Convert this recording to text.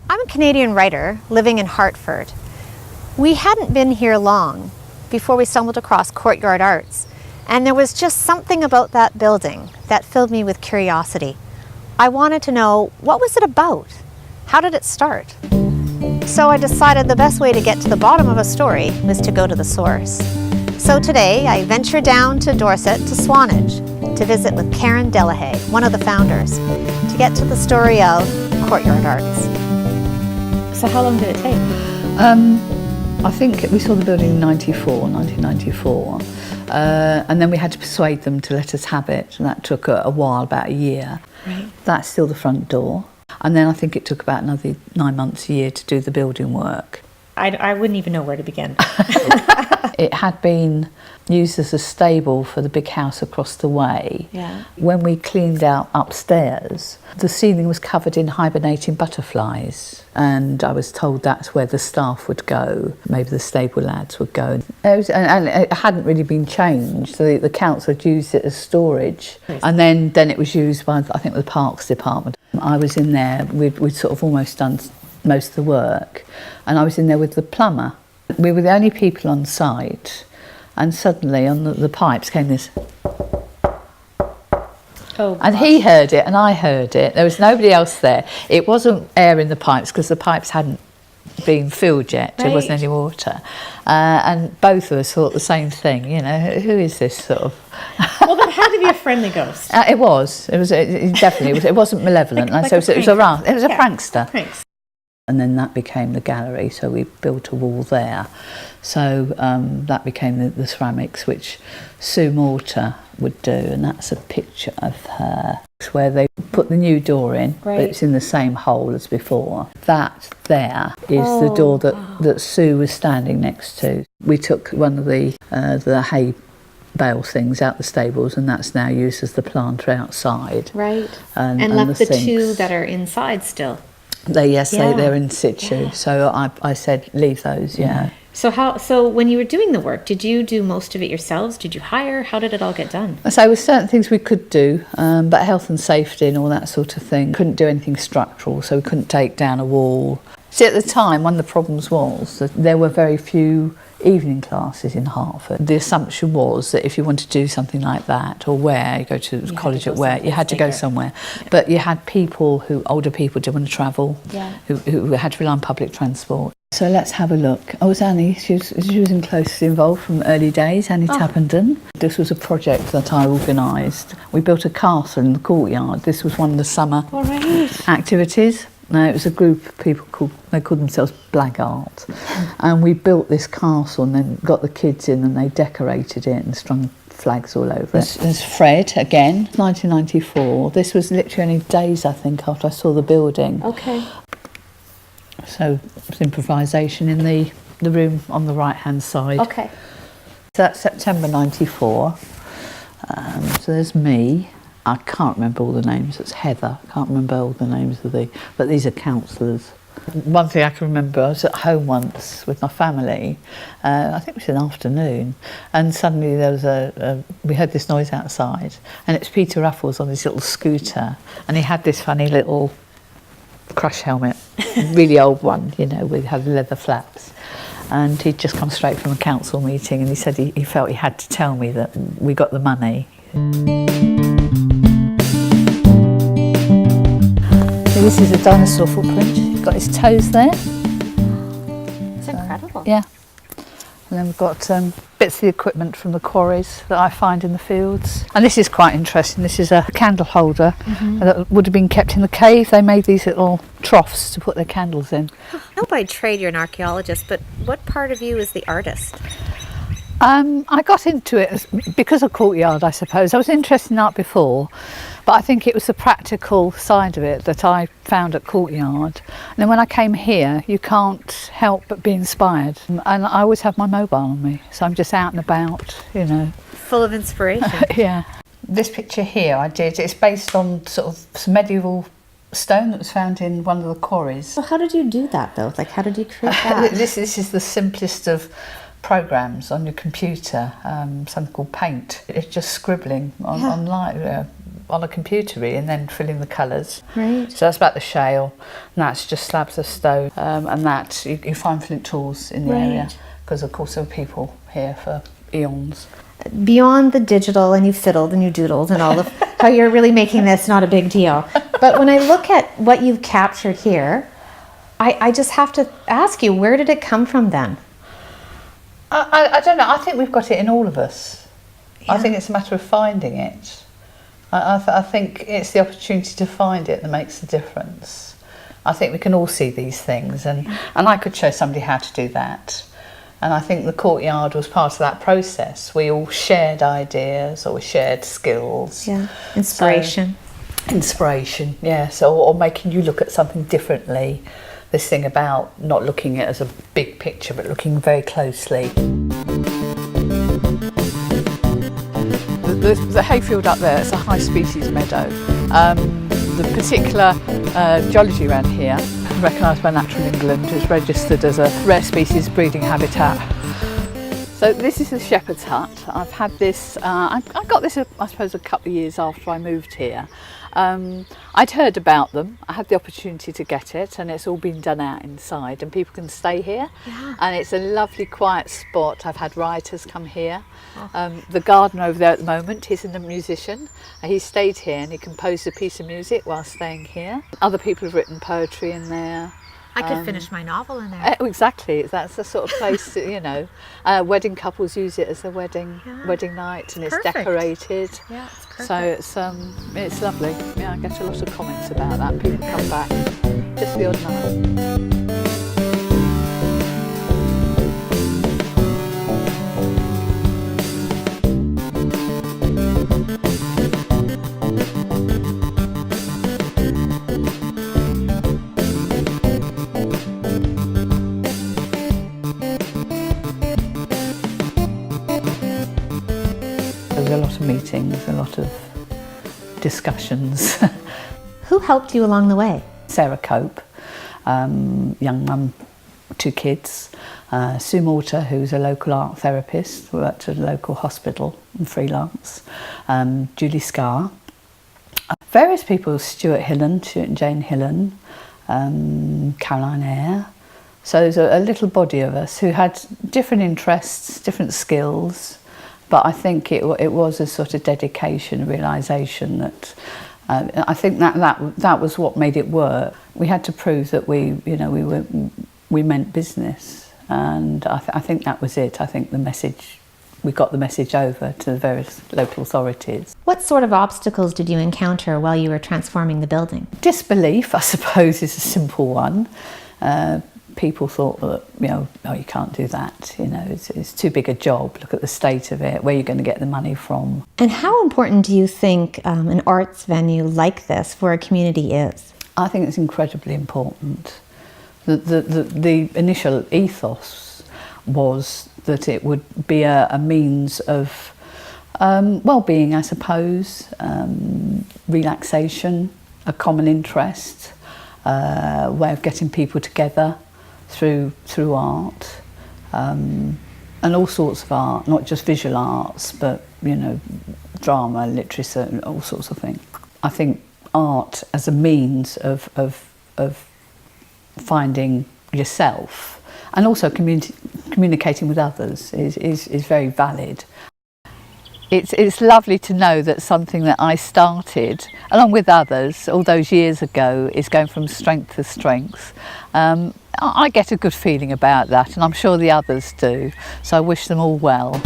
I'm a Canadian writer living in Hartford. We hadn't been here long before we stumbled across Courtyard Arts, and there was just something about that building that filled me with curiosity. I wanted to know, what was it about? How did it start? So I decided the best way to get to the bottom of a story was to go to the source. So today I venture down to Dorset to Swanage to visit with Karen Delahay, one of the founders, to get to the story of Courtyard Arts. So how long did it take? I think we saw the building in 1994, and then we had to persuade them to let us have it, and that took a while, about a year. Right. That's still the front door, and then I think it took about another 9 months, a year to do the building work. I wouldn't even know where to begin. It had been used as a stable for the big house across the way. Yeah. When we cleaned out upstairs, the ceiling was covered in hibernating butterflies, and I was told that's where the staff would go, maybe the stable lads would go. And it hadn't really been changed. The council had used it as storage, and then it was used by, I think, the Parks Department. I was in there, we'd sort of almost done most of the work, and I was in there with the plumber. We were the only people on site, and suddenly on the pipes came this. Oh, and he heard it and I heard it. There was nobody else there. It wasn't air in the pipes because the pipes hadn't been filled yet. There wasn't any water. And both of us thought the same thing, you know, who is this sort of... Well, that had to be a friendly ghost. It was definitely, it wasn't malevolent. Like so it was a prankster. Pranks. And then that became the gallery, so we built a wall there. So that became the ceramics, which Sue Mortar would do, and that's a picture of her. It's where they put the new door in, but it's in the same hole as before. That there is the door that Sue was standing next to. We took one of the hay bale things out the stables, and that's now used as the planter outside. Right. And left the sinks. two that are inside still. They're in situ. Yeah. So I said, leave those, yeah. So when you were doing the work, did you do most of it yourselves? Did you hire? How did it all get done? So there were certain things we could do, but health and safety and all that sort of thing. Couldn't do anything structural, so we couldn't take down a wall. See, at the time, one of the problems was that there were very few evening classes in Hartford. The assumption was that if you wanted to do something like that, or Ware, you go to college at Ware, you had to go somewhere. Yeah. But you had older people didn't want to travel, who had to rely on public transport. So let's have a look. Oh, it was Annie. She was closely involved from early days, Annie Tappenden. This was a project that I organised. We built a castle in the courtyard. This was one of the summer activities. No, it was a group of people called themselves Black Art, and we built this castle and then got the kids in and they decorated it and strung flags all over it. There's Fred again, 1994. This was literally only days, I think, after I saw the building. Okay. So it was improvisation in the room on the right hand side. Okay. So that's September 94. So there's me. I can't remember all the names. It's Heather. I can't remember all the names but these are councillors. One thing I can remember, I was at home once with my family. I think it was in the afternoon, and suddenly there was we heard this noise outside, and it's Peter Ruffles on his little scooter, and he had this funny little crush helmet, really old one, you know, with had leather flaps. And he'd just come straight from a council meeting, and he said he felt he had to tell me that we got the money. So this is a dinosaur footprint. He's got his toes there. It's incredible. Yeah. And then we've got bits of the equipment from the quarries that I find in the fields. And this is quite interesting. This is a candle holder that would have been kept in the cave. They made these little troughs to put their candles in. I know by trade you're an archaeologist, but what part of you is the artist? I got into it because of Courtyard, I suppose. I was interested in art before, but I think it was the practical side of it that I found at Courtyard. And then when I came here, you can't help but be inspired. And I always have my mobile on me, so I'm just out and about, you know. Full of inspiration. Yeah. This picture here it's based on sort of some medieval stone that was found in one of the quarries. Well, how did you do that, though? Like, how did you create that? This is the simplest of programs on your computer, something called Paint. It's just scribbling on on a computer and then fill in the colours. Right. So that's about the shale, and that's just slabs of stone, and that you find flint tools in the area, because of course there were people here for eons. Beyond the digital, and you fiddled and you doodled and all of how you're really making this not a big deal. But when I look at what you've captured here, I just have to ask you, where did it come from then? I don't know. I think we've got it in all of us. Yeah. I think it's a matter of finding it. I think it's the opportunity to find it that makes the difference. I think we can all see these things, and I could show somebody how to do that. And I think the courtyard was part of that process. We all shared ideas, or we shared skills. Yeah, inspiration. So, inspiration, yes, or making you look at something differently. This thing about not looking at it as a big picture, but looking very closely. The hayfield up there, it's a high species meadow. The particular geology around here, recognised by Natural England, is registered as a rare species breeding habitat. So this is the shepherd's hut. I've had this, I got this I suppose a couple of years after I moved here. I'd heard about them, I had the opportunity to get it, and it's all been done out inside, and people can stay here. Yeah. And it's a lovely quiet spot. I've had writers come here. The gardener over there at the moment, he's a musician. He stayed here and he composed a piece of music while staying here. Other people have written poetry in there. I could finish my novel in there. Exactly, that's the sort of place that, you know, wedding couples use it as a wedding night, and it's Perfect. Decorated. Yeah, it's perfect. So it's lovely. Yeah, I get a lot of comments about that. People come back just the odd night. There was a lot of meetings, a lot of discussions. Who helped you along the way? Sarah Cope, young mum, 2 kids. Sue Morter, who's a local art therapist, worked at a local hospital and freelance. Julie Scarr. Various people, Stuart and Jane Hillen, Caroline Eyre. So there's a little body of us who had different interests, different skills, but I think it was a sort of dedication, a realisation that I think that was what made it work. We had to prove that we meant business, and I think that was it. I think we got the message over to the various local authorities. What sort of obstacles did you encounter while you were transforming the building? Disbelief, I suppose, is a simple one. People thought that, you can't do that, it's too big a job, look at the state of it, where are you going to get the money from? And how important do you think an arts venue like this for a community is? I think it's incredibly important. The initial ethos was that it would be a means of well-being, I suppose, relaxation, a common interest, way of getting people together through art, and all sorts of art, not just visual arts, but drama, literature, all sorts of things. I think art as a means of finding yourself and also communicating with others is very valid. It's lovely to know that something that I started, along with others, all those years ago, is going from strength to strength. I get a good feeling about that, and I'm sure the others do, so I wish them all well.